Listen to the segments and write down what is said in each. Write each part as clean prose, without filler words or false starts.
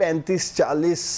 35-40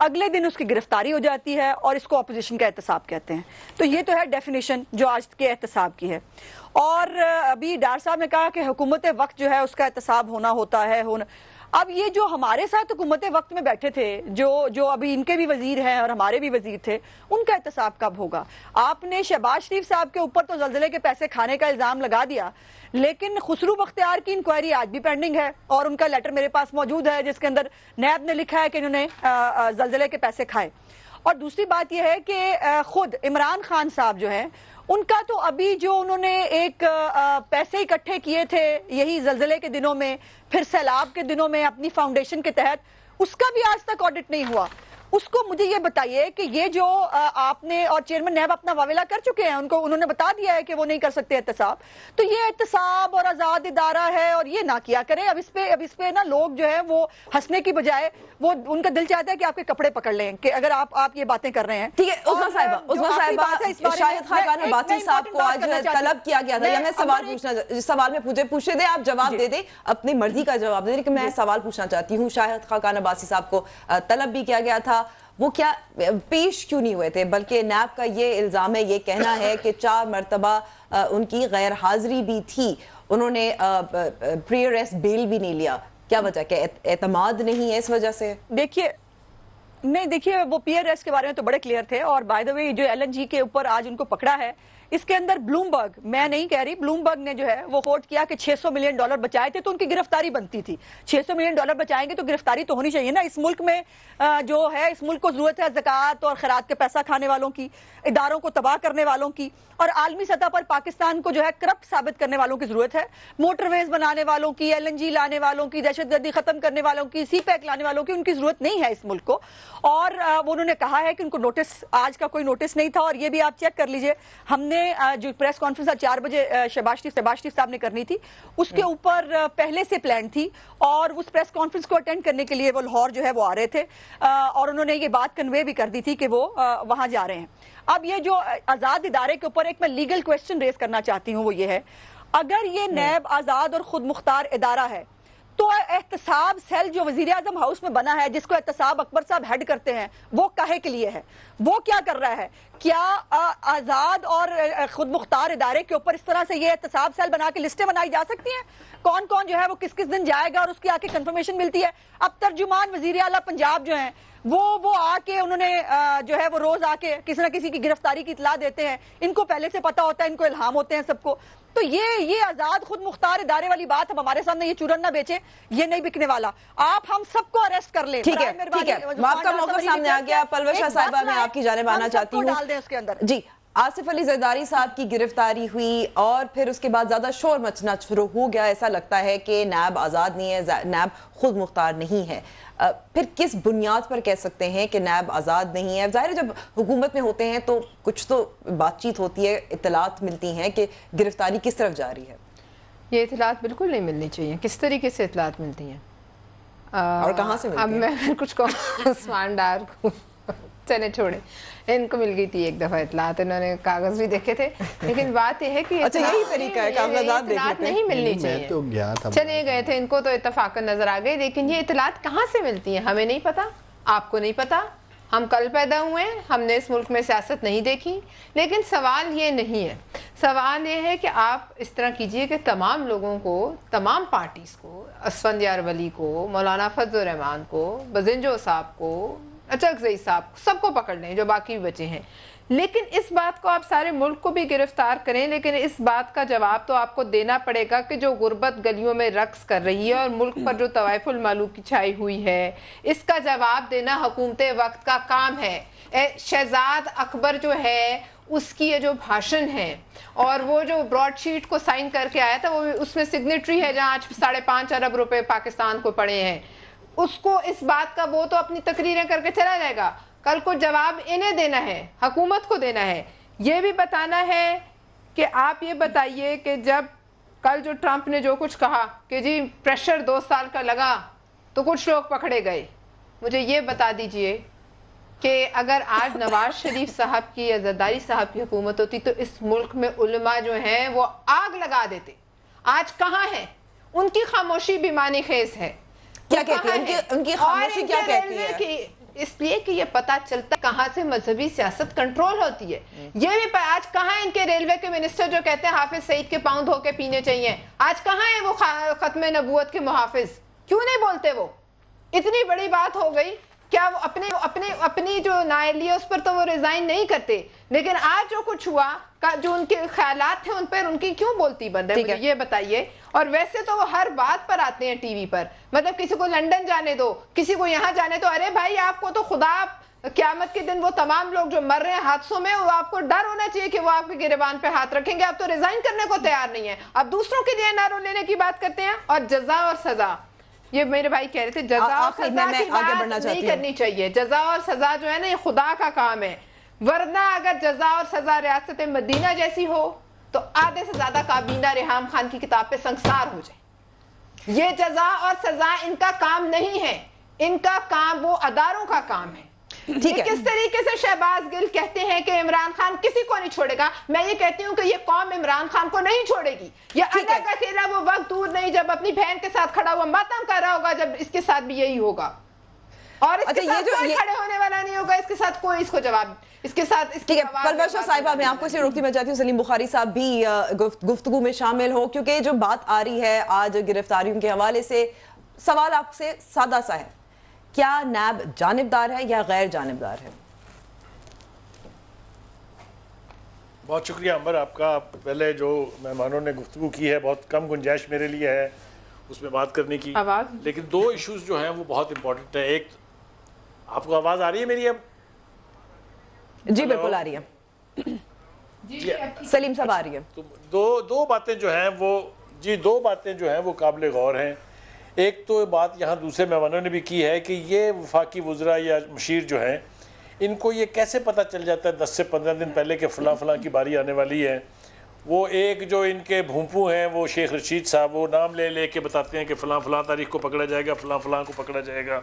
اگلے دن اس کی گرفتاری ہو جاتی ہے اور اس کو اپوزیشن کا احتساب کہتے ہیں. تو یہ تو ہے ڈیفینیشن جو آج کے احتساب کی ہے. اور ابھی ڈار صاحب نے کہا کہ حکومت وقت جو ہے اس کا احتساب ہوتا ہے. اب یہ جو ہمارے ساتھ حکومت وقت میں بیٹھے تھے, جو ابھی ان کے بھی وزیر ہیں اور ہمارے بھی وزیر تھے, ان کا احتساب کب ہوگا؟ آپ نے شہباز شریف صاحب کے اوپر تو زلزلے کے پیسے کھانے کا الزام لگا دیا, لیکن خسرو بختیار کی انکوائری آج بھی پینڈنگ ہے اور ان کا لیٹر میرے پاس موجود ہے جس کے اندر نیب نے لکھا ہے کہ انہوں نے زلزلے کے پیسے کھائے. اور دوسری بات یہ ہے کہ خود عمران خان صاحب جو ہیں, ان کا تو ابھی جو انہوں نے ایک پیسے اکٹھے کیے تھے یہی زلزلے کے دنوں میں, پھر سیلاب کے دنوں میں اپنی فاؤنڈیشن کے تحت, اس کا بھی آج تک آڈٹ نہیں ہوا. اس کو مجھے یہ بتائیے کہ یہ جو آپ نے اور چیئرمین نیب اپنا واویلا کر چکے ہیں, انہوں نے بتا دیا ہے کہ وہ نہیں کر سکتے احتساب, تو یہ احتساب اور آزاد ادارہ ہے اور یہ نہ کیا کریں. اب اس پہ نا لوگ جو ہے وہ ہنسنے کی بجائے وہ ان کا دل چاہتا ہے کہ آپ کے کپڑے پکڑ لیں کہ اگر آپ یہ باتیں کر رہے ہیں. ٹھیک ہے عظمیٰ صاحبہ, شاہد خاقان عباسی صاحب کو آج طلب کیا گیا تھا, میں سوال میں پوچھے دیں, آپ جواب دے دیں, اپنی مرضی کا جواب دے دیں, لیکن میں سوال پوچھنا چاہتی ہوں. شاہد خاقان عباسی صاحب کو طلب بھی کیا گیا تھا, وہ کیا پیش کیوں نہیں ہوئے تھے؟ بلکہ نیب کا یہ الزام ہے, یہ کہنا ہے کہ 4 مرتبہ ان کی غیر حاضری بھی تھی, انہوں نے پری اریسٹ بیل بھی نہیں لیا. کیا وجہ, کہ اعتماد نہیں ہے اس وجہ سے؟ دیکھیے وہ پی اریسٹ کے بارے میں تو بڑے کلیئر تھے. اور بائی دا وے جو LNG کے اوپر آج ان کو پکڑا ہے, اس کے اندر بلومبرگ, میں نہیں کہہ رہی, بلومبرگ نے جو ہے وہ کوٹ کیا کہ $600 ملین بچائے تھے تو ان کی گرفتاری بنتی تھی. $600 ملین بچائیں گے تو گرفتاری تو ہونی چاہیے نا. اس ملک میں جو ہے, اس ملک کو ضرورت ہے زکوٰۃ اور خیرات کے پیسہ کھانے والوں کی, اداروں کو تباہ کرنے والوں کی, اور عالمی سطح پر پاکستان کو جو ہے کرپٹ ثابت کرنے والوں کی ضرورت ہے. موٹر ویز بنانے والوں کی, LNG لانے والوں کی, دہشت گردی ختم کرنے والوں کی, سی پیک لانے والوں کی, ان کی ضرورت نہیں ہے اس ملک کو. اور وہ انہوں نے کہا ہے کہ ان کو نوٹس, آج کا کوئی نوٹس نہیں تھا. اور یہ بھی آپ چیک کر لیجئے, ہم نے جو پریس کانفرنس 4 بجے شہباز شریف صاحب نے کرنی تھی, اس کے اوپر پہلے سے پلان تھی, اور اس پریس کانفرنس کو اٹینڈ کرنے کے لیے وہ لاہور جو ہے وہ آ رہے تھے, اور انہوں نے یہ بات کنوے بھی کر دی تھی کہ وہ وہاں جا رہے ہیں. اب یہ جو آزاد ادارے کے اوپر ایک میں لیگل کویسچن ریز کرنا چاہتی ہوں, وہ یہ ہے, اگر یہ نیب آزاد اور خود مختار ادارہ ہے تو احتساب سیل جو وزیر اعظم ہاؤس میں بنا ہے, جس کو احتساب اکبر صاحب ہیڈ کرتے ہیں, وہ کاہے کے لیے ہے؟ وہ کیا کر رہا ہے؟ کیا آزاد اور خود مختار ادارے کے اوپر اس طرح سے یہ احتساب سیل بنا کے لسٹیں بنائی جا سکتی ہیں؟ کون کون جو ہے وہ کس کس دن جائے گا اور اس کی آ کے کنفرمیشن ملتی ہے. اب ترجمان وزیر اعلیٰ پنجاب جو ہیں وہ آ کے انہوں نے جو ہے وہ روز آ کے کسی نہ کسی کی گرفتاری کی اطلاع دیتے ہیں, ان کو پہلے سے پتا ہوتا ہے, ان کو الہام ہوتے ہیں سب کو. تو یہ آزاد خود مختار ادارے والی بات اب ہمارے سامنے یہ چورن نہ بیچے, یہ نہیں بکنے والا. آپ ہم سب کو اریسٹ کر لیں. ٹھیک ہے, آپ کا موقع سامنے آ گیا. پلوشہ صاحبہ, میں آپ کی جانب آنا چاہتی ہوں. ڈال دیں اس کے اندر. جی, آصف علی زرداری صاحب کی گرفتاری ہوئی اور پھر اس کے بعد زیادہ شور مچنا شروع ہو گیا. ایسا لگتا ہے کہ نیب آزاد نہیں ہے, نیب خود مختار نہیں ہے. پھر کس بنیاد پر کہہ سکتے ہیں کہ نیب آزاد نہیں ہے؟ ظاہر ہے جب حکومت میں ہوتے ہیں تو کچھ تو بات چیت ہوتی ہے, اطلاعات ملتی ہیں کہ گرفتاری کس طرف جا رہی ہے. یہ اطلاعات بالکل نہیں ملنی چاہیے. کس طریقے سے اطلاعات ملتی ہیں اور کہاں سے ملتی ہیں؟ اب میں کچھ کہوں, عثمان ڈار کو چلے چھوڑے, ان کو مل گئی تھی ایک دفعہ اطلاعات, انہوں نے کاغذ بھی دیکھے تھے, لیکن بات یہ ہے کہ یہی طریقہ ہے, اطلاعات نہیں ملنی چاہیے. چلے گئے تھے, ان کو تو اتفاقاً نظر آ گئی, لیکن یہ اطلاعات کہاں سے ملتی ہیں ہمیں نہیں پتا, آپ کو نہیں پتا. ہم کل پیدا ہوئے ہیں, ہم نے اس ملک میں سیاست نہیں دیکھی. لیکن سوال یہ نہیں ہے, سوال یہ ہے کہ آپ اس طرح کیجئے کہ تمام لوگوں کو, تمام پارٹیز کو, اسفندیار ولی کو, مولانا فضل الرحمان کو, بزنجو صاحب کو, اچکزئی صاحب, سب کو پکڑ لیں جو باقی بھی بچے ہیں. لیکن اس بات کو آپ سارے ملک کو بھی گرفتار کریں, لیکن اس بات کا جواب تو آپ کو دینا پڑے گا کہ جو غربت گلیوں میں رقص کر رہی ہے اور ملک پر جو طوائف الملوک کی چھائی ہوئی ہے, اس کا جواب دینا حکومت وقت کا کام ہے. شہزاد اکبر جو ہے اس کی یہ جو بھاشن ہے اور وہ جو براڈ شیٹ کو سائن کر کے آیا تھا, وہ اس میں سگنیٹری ہے جہاں 5.5 ارب روپے پاکستان کو پڑے ہیں, اس کو اس بات کا, وہ تو اپنی تقریریں کر کے چلا جائے گا. کل کو جواب انہیں دینا ہے, حکومت کو دینا ہے. یہ بھی بتانا ہے کہ آپ یہ بتائیے کہ جب کل جو ٹرمپ نے جو کچھ کہا کہ جی پریشر 2 سال کا لگا تو کچھ لوگ پکڑے گئے, مجھے یہ بتا دیجئے کہ اگر آج نواز شریف صاحب کی یا زرداری صاحب کی حکومت ہوتی تو اس ملک میں علماء جو ہیں وہ آگ لگا دیتے. آج کہاں ہیں؟ ان کی خاموشی بھی معنی خیز ہے. کیا کہتی ہے ان کی خاموشی؟ کیا کہتی ہے؟ اس لیے کہ یہ پتا چلتا کہاں سے مذہبی سیاست کنٹرول ہوتی ہے. یہ بھی آج کہاں ان کے ریلوے کے منسٹر جو کہتے ہیں حافظ سعید کے پاؤں دھو کے پینے چاہیے, آج کہاں ہیں وہ ختم نبوت کے محافظ؟ کیوں نہیں بولتے؟ وہ اتنی بڑی بات ہو گئی, کیا وہ اپنی جو نااہلی ہے اس پر تو وہ ریزائن نہیں کرتے, لیکن آج جو کچھ ہوا جو ان کے خیالات تھے ان پر ان کی کیوں بولتی بند ہے, مجھے یہ بتائیے. اور ویسے تو وہ ہر بات پر آتے ہیں ٹی وی پر, مطلب کسی کو لنڈن جانے دو, کسی کو یہاں جانے دو. ارے بھائی آپ کو تو خدا قیامت کے دن وہ تمام لوگ جو مر رہے ہیں حادثوں میں, وہ آپ کو ڈر ہونا چاہیے کہ وہ آپ کے گریبان پہ ہاتھ رکھیں گے. آپ تو ریزائن کرنے کو تیار نہیں ہیں, آپ دوسروں کے لیے نارو لینے کی بات کرتے ہیں. اور جزا اور سزا, یہ میرے بھائی کہہ رہے تھے جزا اور سزا کی بات نہیں کرنی چاہیے. جزا اور سزا جو ہے نا یہ خدا کا کام ہے, ورنہ اگر جزا اور سزا ریاست مدینہ جیسی ہو تو آدھے سے زیادہ کابینہ ریحام خان کی کتاب پہ سنگسار ہو جائے. یہ جزا اور سزا ان کا کام نہیں ہے, ان کا کام وہ اداروں کا کام ہے. کس طریقے سے شہباز گل کہتے ہیں کہ عمران خان کسی کو نہیں چھوڑے گا, میں یہ کہتی ہوں کہ یہ قوم عمران خان کو نہیں چھوڑے گی. یہ الگ اکیلا وہ وقت دور نہیں جب اپنی بہن کے ساتھ کھڑا ہوا ماتم کر رہا ہوگا, جب اس کے ساتھ بھی یہی ہوگا. اور اس کے ساتھ کوئی کھڑے ہونے والا نہیں ہوگا, اس کے ساتھ کوئی اس کو جواب, اس کے ساتھ اس کی پرورشا صاحبہ میں آپ کو اسے روکتی میں چاہتی ہوں سلیم بخاری صاحب بھی گفتگو میں شامل ہو, کیونکہ جو بات آ رہی ہے آج گرفتاریوں کے حوالے سے, سوال آپ سے سادہ سا ہے, کیا نیب جانبدار ہے یا غیر جانبدار ہے؟ بہت شکریہ عمر آپ کا. پہلے جو مہمانوں نے گفتگو کی ہے بہت کم گنجائش میرے لیے ہے اس میں بات کرنے کی, لیکن دو ایشوز جو ہیں وہ بہت امپورٹنٹ ہیں. ایک, آپ کو آواز آ رہی ہے میری اب؟ جی بالکل آ رہی ہے, سلیم صاحب آ رہی ہے. تو دو باتیں جو ہیں وہ دو باتیں جو ہیں وہ قابل غور ہیں. ایک تو بات یہاں دوسرے مہمانوں نے بھی کی ہے کہ یہ وفاقی وزراء یا مشیر جو ہیں ان کو یہ کیسے پتہ چل جاتا ہے 10 سے 15 دن پہلے کہ فلاں کی باری آنے والی ہے. وہ ایک جو ان کے بھونپو ہیں وہ شیخ رشید صاحب, وہ نام لے کے بتاتے ہیں کہ فلاں تاریخ کو پکڑا جائے گا, فلاں کو پکڑا جائے گا.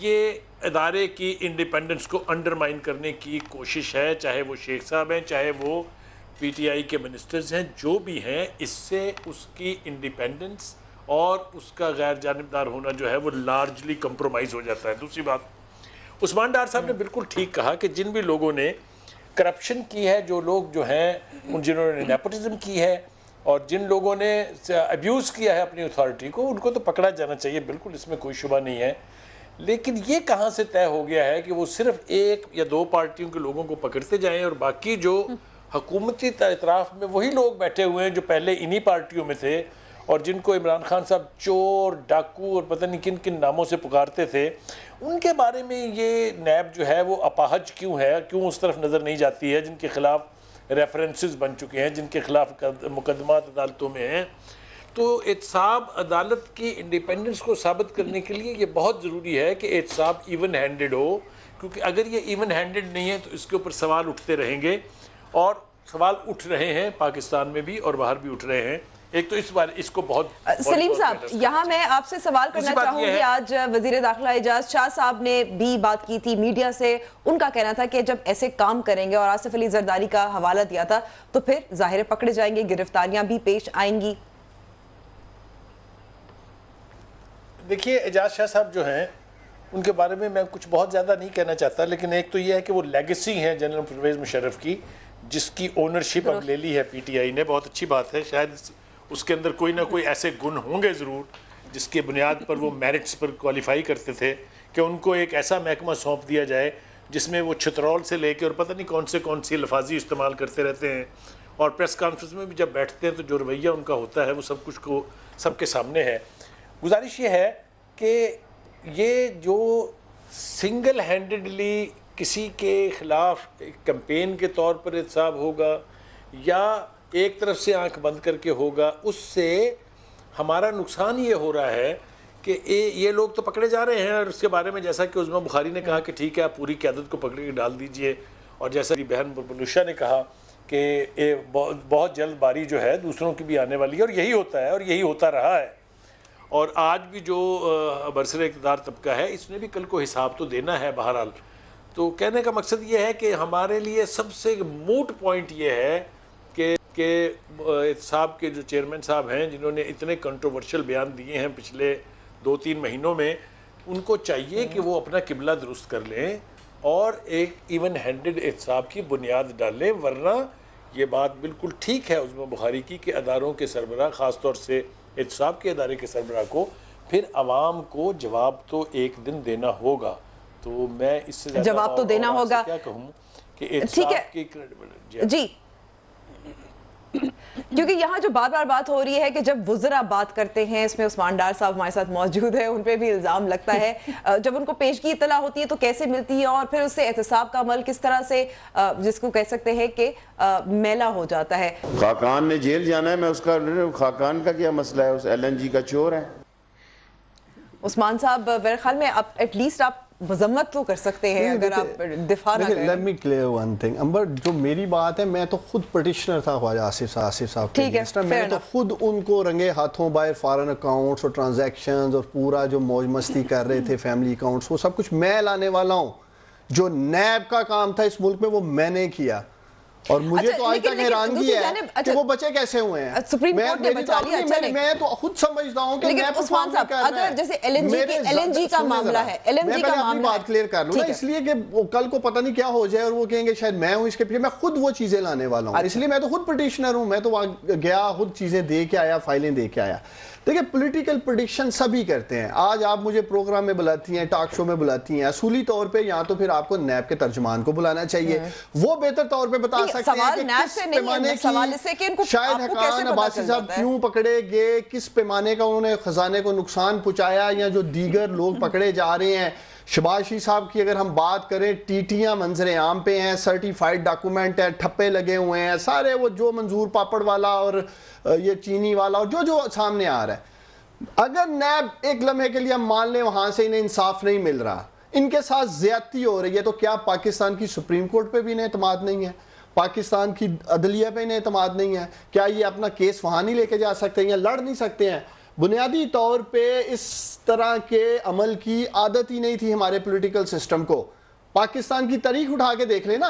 یہ ادارے کی انڈیپینڈنس کو انڈرمائن کرنے کی کوشش ہے, چاہے وہ شیخ صاحب ہیں, چاہے وہ پی ٹی آئی کے منسٹرز ہیں, جو بھی ہیں. اس سے اس کی انڈیپینڈنس اور اس کا غیر جانبدار ہونا جو ہے وہ لارجلی کمپرومائز ہو جاتا ہے. دوسری بات, عثمان ڈار صاحب نے بالکل ٹھیک کہا کہ جن بھی لوگوں نے کرپشن کی ہے, جو لوگ جو ہیں جنہوں نے نیپوٹزم کی ہے اور جن لوگوں نے ابیوز کیا ہے اپنی اتھارٹی کو, ان کو تو پکڑا جانا چاہیے, بالکل اس میں کوئی شبہ نہیں ہے. لیکن یہ کہاں سے طے ہو گیا ہے کہ وہ صرف ایک یا دو پارٹیوں کے لوگوں کو پکڑتے جائیں اور باقی جو حکومتی اطراف میں وہی لوگ بیٹھے ہوئے ہیں جو پہلے انہی پارٹیوں میں تھے اور جن کو عمران خان صاحب چور, ڈاکو اور پتہ نہیں کن ناموں سے پکارتے تھے, ان کے بارے میں یہ نیب جو ہے وہ اپاہج کیوں ہے, کیوں اس طرف نظر نہیں جاتی ہے, جن کے خلاف ریفرنسز بن چکے ہیں, جن کے خلاف مقدمات عدالتوں میں ہیں. تو احتساب عدالت کی انڈیپینڈنس کو ثابت کرنے کے لیے یہ بہت ضروری ہے کہ احتساب ایون ہینڈڈ ہو, کیونکہ اگر یہ ایون ہینڈڈ نہیں ہے تو اس کے اوپر سوال اٹھتے رہیں گے, اور سوال اٹھ رہے ہیں پاکستان میں بھی اور باہر بھی اٹھ رہے ہیں. ایک تو اس کو بہت سلیم صاحب یہاں میں آپ سے سوال کرنا چاہوں گی, آج وزیر داخلہ اعجاز شاہ صاحب نے بھی بات کی تھی میڈیا سے, ان کا کہنا تھا کہ جب ایسے کام کریں گے, اور آصف علی زرداری کا حوالہ دیا تھا, تو پھر ظاہر پکڑے جائیں گے, گرفتاریاں بھی پیش آئیں گی. دیکھیے اعجاز شاہ صاحب جو ہیں ان کے بارے میں کچھ بہت زیادہ نہیں کہنا چاہتا, لیکن ایک تو یہ ہے کہ وہ لیگیسی ہیں جنرل پرویز مشرف کی, جس کی اونرشپ اب لے لی ہے پی ٹی آئی نے. بہت اچھی بات ہے, شاید اس کے اندر کوئی نہ کوئی ایسے گن ہوں گے ضرور جس کے بنیاد پر وہ میرٹس پر کوالیفائی کرتے تھے کہ ان کو ایک ایسا محکمہ سونپ دیا جائے جس میں وہ چھترول سے لے کے اور پتہ نہیں کون سی الفاظی استعمال کرتے رہتے ہیں, اور پریس کانفرنس میں بھی جب بیٹھتے ہیں تو جو رویہ ان کا ہوتا ہے وہ سب کچھ کو سب کے سامنے ہے. گزارش یہ ہے کہ یہ جو سنگل ہینڈڈلی کسی کے خلاف کمپین کے طور پر احتساب ہوگا یا ایک طرف سے آنکھ بند کر کے ہوگا, اس سے ہمارا نقصان یہ ہو رہا ہے کہ یہ لوگ تو پکڑے جا رہے ہیں, اور اس کے بارے میں جیسا کہ عظما بخاری نے کہا کہ ٹھیک ہے آپ پوری قیادت کو پکڑ کے ڈال دیجئے, اور جیسا کہ بہن بلوشا نے کہا کہ بہت جلد باری جو ہے دوسروں کی بھی آنے والی ہے, اور یہی ہوتا ہے اور یہی ہوتا رہا ہے. اور آج بھی جو برسر اقتدار طبقہ ہے اس نے بھی کل کو حساب تو دینا ہے بہرحال. تو کہنے کا مقصد یہ ہے کہ ہمارے لیے سب سے موٹ پوائنٹ یہ ہے کہ احتساب کے جو چیئرمین صاحب ہیں جنہوں نے اتنے کنٹروورشل بیان دیے ہیں پچھلے 2-3 مہینوں میں, ان کو چاہیے کہ وہ اپنا قبلہ درست کر لیں اور ایک ایون ہینڈڈ احتساب کی بنیاد ڈالیں، ورنہ یہ بات بالکل ٹھیک ہے عظمی بخاری کی کہ اداروں کے سربراہ، خاص طور سے احتساب کے ادارے کے سربراہ کو پھر عوام کو جواب تو ایک دن دینا ہوگا. تو میں اس سے زیادہ جواب تو دینا ہوگا کیا کہوں کہ احتساب کی جی، کیونکہ یہاں جو بار بار بات ہو رہی ہے کہ جب وزراء بات کرتے ہیں، اس میں عثمان ڈار صاحب ہمارے ساتھ موجود ہیں، ان پہ بھی الزام لگتا ہے جب ان کو پیشگی اطلاع ہوتی ہے تو کیسے ملتی ہے اور پھر اس سے احتساب کا عمل کس طرح سے جس کو کہہ سکتے ہیں کہ میلا ہو جاتا ہے. خاقان نے جیل جانا ہے، میں اس کا خاقان کا کیا مسئلہ ہے، اس LNG کا چور ہے. عثمان صاحب میرے خیال میں ایٹ لیسٹ آپ مذمت تو کر سکتے ہیں اگر آپ دفاع نہ کریں. Let me clear one thing Amber, جو میری بات ہے، میں تو خود پٹیشنر تھا خواجہ آصف صاحب کے لیے، میں تو خود ان کو رنگے ہاتھوں باہر فارن اکاؤنٹس اور ٹرانزیکشنز اور پورا جو موج مستی کر رہے تھے فیملی اکاؤنٹس، وہ سب کچھ میں لانے والا ہوں. جو نیب کا کام تھا اس ملک میں وہ میں نے کیا، اور مجھے تو آج تک حیرانگی ہے کہ وہ بچے کیسے ہوئے ہیں. سپریم کورٹ نے بچا لیا. میں تو خود سمجھتا ہوں کہ لیکن عثمان صاحب اگر جیسے LNG کا معاملہ ہے، LNG کا معاملہ، بات کلیئر کر لوں نا، اس لیے کہ کل کو پتہ نہیں کیا ہو جائے اور وہ کہیں گے شاید میں ہوں اس کے پیچھے. میں خود وہ چیزیں لانے والا ہوں، اس لیے میں تو خود پٹیشنر ہوں. میں تو گیا خود چیزیں دے کے آیا، فائلیں دے کے آیا. دیکھیں پولیٹیکل پریڈکشن سبھی کرتے ہیں. آج آپ مجھے پروگرام میں بلاتی ہیں، ٹاک شو میں بلاتی ہیں، اصولی طور پہ یا تو پھر آپ کو نیب کے ترجمان کو بلانا چاہیے، وہ بہتر طور پہ بتا سکتے ہیں کہ کس پیمانے کی شاہد حقان عباسی صاحب کیوں پکڑے گئے، کس پیمانے کا انہوں نے خزانے کو نقصان پہنچایا، یا جو دیگر لوگ پکڑے جا رہے ہیں. شہباز شریف صاحب کی اگر ہم بات کریں، ٹیٹیاں منظر عام پہ ہیں، سرٹیفائیڈ ڈاکومنٹ ہے، ٹھپے لگے ہوئے ہیں سارے، وہ جو منظور پاپڑ والا اور یہ چینی والا اور جو سامنے آ رہا ہے. اگر نیب ایک لمحے کے لیے ہم مان لیں وہاں سے انہیں انصاف نہیں مل رہا، ان کے ساتھ زیادتی ہو رہی ہے، تو کیا پاکستان کی سپریم کورٹ پہ بھی انہیں اعتماد نہیں ہے؟ پاکستان کی عدلیہ پہ انہیں اعتماد نہیں ہے؟ کیا یہ اپنا کیس وہاں نہیں لے کے جا سکتے ہیں یا لڑ نہیں سکتے ہیں؟ بنیادی طور پہ اس طرح کے عمل کی عادت ہی نہیں تھی ہمارے پولیٹیکل سسٹم کو. پاکستان کی تاریخ اٹھا کے دیکھ لینا،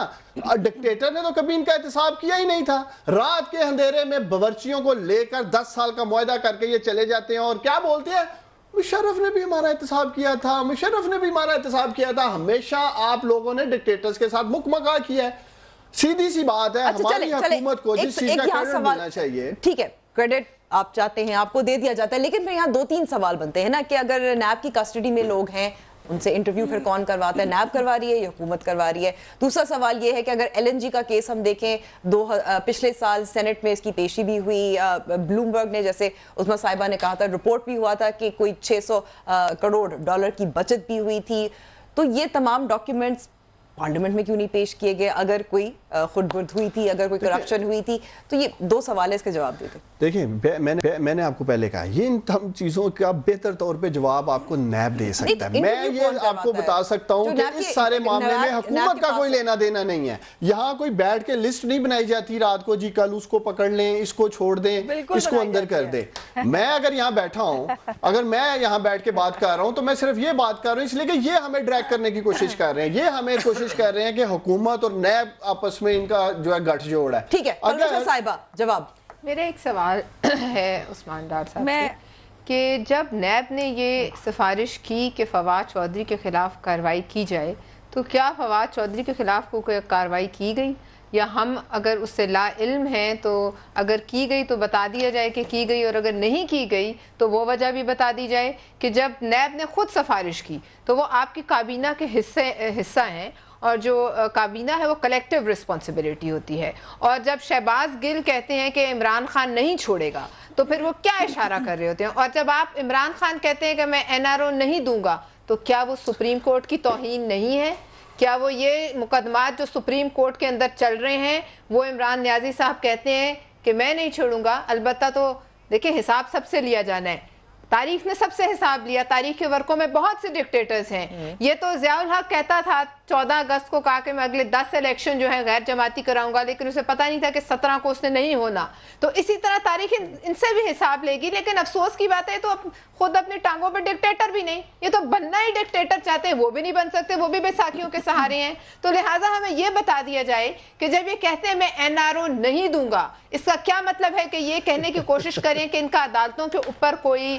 ڈکٹیٹر نے تو کبھی ان کا احتساب کیا ہی نہیں تھا. رات کے اندھیرے میں باورچیوں کو لے کر 10 سال کا معاہدہ کر کے یہ چلے جاتے ہیں اور کیا بولتے ہیں، مشرف نے بھی ہمارا احتساب کیا تھا، مشرف نے بھی ہمارا احتساب کیا تھا. ہمیشہ آپ لوگوں نے ڈکٹیٹرز کے ساتھ مکمکا کیا ہے. سیدھی سی بات ہے، ہماری حکومت کو جس چیز کا کریڈٹ ملنا چاہیے. ٹھیک ہے، کریڈٹ آپ چاہتے ہیں، آپ کو دے دیا جاتا ہے، لیکن پھر یہاں 2-3 سوال بنتے ہیں نا کہ اگر نیب کی کسٹڈی میں لوگ ہیں، ان سے انٹرویو پھر کون کرواتا ہے؟ نیب کروا رہی ہے یا حکومت کروا رہی ہے؟ دوسرا سوال یہ ہے کہ اگر LNG کا کیس ہم دیکھیں، پچھلے سال سینٹ میں اس کی پیشی بھی ہوئی، بلومبرگ نے، جیسے عظمیٰ صاحبہ نے کہا تھا، رپورٹ بھی ہوا تھا کہ کوئی $600 کروڑ کی بچت بھی ہوئی تھی. تو یہ تمام ڈاکیومنٹس پارلیمنٹ میں کیوں نہیں پیش کیے گئے؟ اگر کوئی خود برد ہوئی تھی، اگر کوئی کرپشن ہوئی تھی، تو یہ 2 سوال ہے، اس کے جواب دے دیں. دیکھیں میں نے آپ کو پہلے کہا، یہ ان تمام چیزوں کا بہتر طور پہ جواب آپ کو نیب دے سکتا ہے. میں یہ آپ کو بتا سکتا ہوں کہ اس سارے معاملے میں حکومت کا کوئی لینا دینا نہیں ہے. یہاں کوئی بیٹھ کے لسٹ نہیں بنائی جاتی رات کو، جی کل اس کو پکڑ لیں، اس کو چھوڑ دیں، اس کو اندر کر دیں. میں اگر یہاں بیٹھا ہوں، اگر میں یہاں بیٹھ کے بات کر رہا ہوں تو میں صرف یہ بات کر رہا ہوں اس لیے کہ یہ ہمیں ڈریگ کرنے کی کوشش کر رہے ہیں، یہ ہمیں کوشش کر رہے ہیں کہ حکومت اور نیب آپس میں ان کا جو ہے گٹھ جوڑ ہے. ٹھیک ہے، پروفیسر صاحبہ جواب. میرا ایک سوال ہے عثمان ڈار صاحب سے کہ جب نیب نے یہ سفارش کی کہ فواد چودھری کے خلاف کارروائی کی جائے، تو کیا فواد چودھری کے خلاف کوئی کارروائی کی گئی، یا ہم اگر اس سے لا علم ہیں تو اگر کی گئی تو بتا دیا جائے کہ کی گئی، اور اگر نہیں کی گئی تو وہ وجہ بھی بتا دی جائے کہ جب نیب نے خود سفارش کی تو وہ آپ کی کابینہ کے حصہ ہیں، اور جو کابینہ ہے وہ کلیکٹیو رسپانسبلٹی ہوتی ہے. اور جب شہباز گل کہتے ہیں کہ عمران خان نہیں چھوڑے گا تو پھر وہ کیا اشارہ کر رہے ہوتے ہیں؟ اور جب آپ عمران خان کہتے ہیں کہ میں NRO نہیں دوں گا تو کیا وہ سپریم کورٹ کی توہین نہیں ہے؟ کیا وہ یہ مقدمات جو سپریم کورٹ کے اندر چل رہے ہیں وہ عمران نیازی صاحب کہتے ہیں کہ میں نہیں چھوڑوں گا؟ البتہ تو دیکھیں حساب سب سے لیا جانا ہے، تاریخ نے سب سے حساب لیا، تاریخ کے ورقوں میں بہت سے ڈکٹیٹرز ہیں. یہ تو ضیاء الحق کہتا تھا 14 اگست کو، کہا کہ میں اگلے 10 الیکشن جو ہے غیر جماعتی کراؤں گا، لیکن اسے پتہ نہیں تھا کہ 17 کو اس نے نہیں ہونا. تو اسی طرح تاریخ ان سے بھی حساب لے گی. لیکن افسوس کی بات ہے تو خود اپنی ٹانگوں پہ ڈکٹیٹر بھی نہیں، یہ تو بننا ہی ڈکٹیٹر چاہتے ہیں، وہ بھی نہیں بن سکتے، وہ بھی بیساکھیوں کے سہارے ہیں. تو لہٰذا ہمیں یہ بتا دیا جائے کہ جب یہ کہتے ہیں میں NRO نہیں دوں گا، اس کا کیا مطلب ہے؟ کہ یہ کہنے کی کوشش کریں کہ ان کا عدالتوں کے اوپر کوئی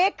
1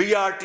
BRT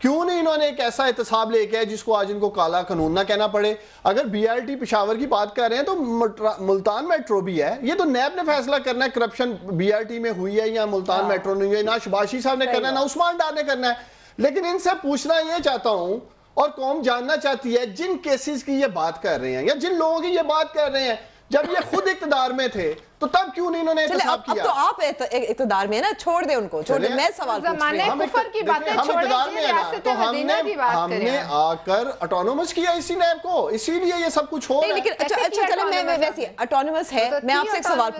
کیوں نہیں انہوں نے ایک ایسا احتساب لے کے جس کو آج ان کو کالا قانون نہ کہنا پڑے؟ اگر بی آر ٹی پشاور کی بات کر رہے ہیں تو ملتان میٹرو بھی ہے، یہ تو نیب نے فیصلہ کرنا ہے کرپشن بی آر ٹی میں ہوئی ہے یا ملتان میٹرو نہیں ہوئی ہے، نہ شباشی صاحب نے کرنا ہے نہ عثمان ڈار نے کرنا ہے. لیکن ان سے پوچھنا یہ چاہتا ہوں اور قوم جاننا چاہتی ہے جن کیسز کی یہ بات کر رہے ہیں یا جن لوگوں کی یہ بات کر رہے ہیں جب یہ خود اقتدار میں تھے تو تب کیوں نہیں انہوں نے احتساب کیا؟ اب تو آپ اقتدار میں ہیں نا، چھوڑ دیں ان کو، چھوڑ دیں. میں سوال پوچھ رہی ہوں، کفر کی باتیں چھوڑیں، ریاست مدینہ کی بات کریں. ہم نے آ کر اٹونومس کیا اسی نیب کو، اسی لیے یہ سب کچھ ہو رہا ہے. لیکن اچھا چلیں میں ویسے اٹونومس ہے، میں آپ سے ایک سوال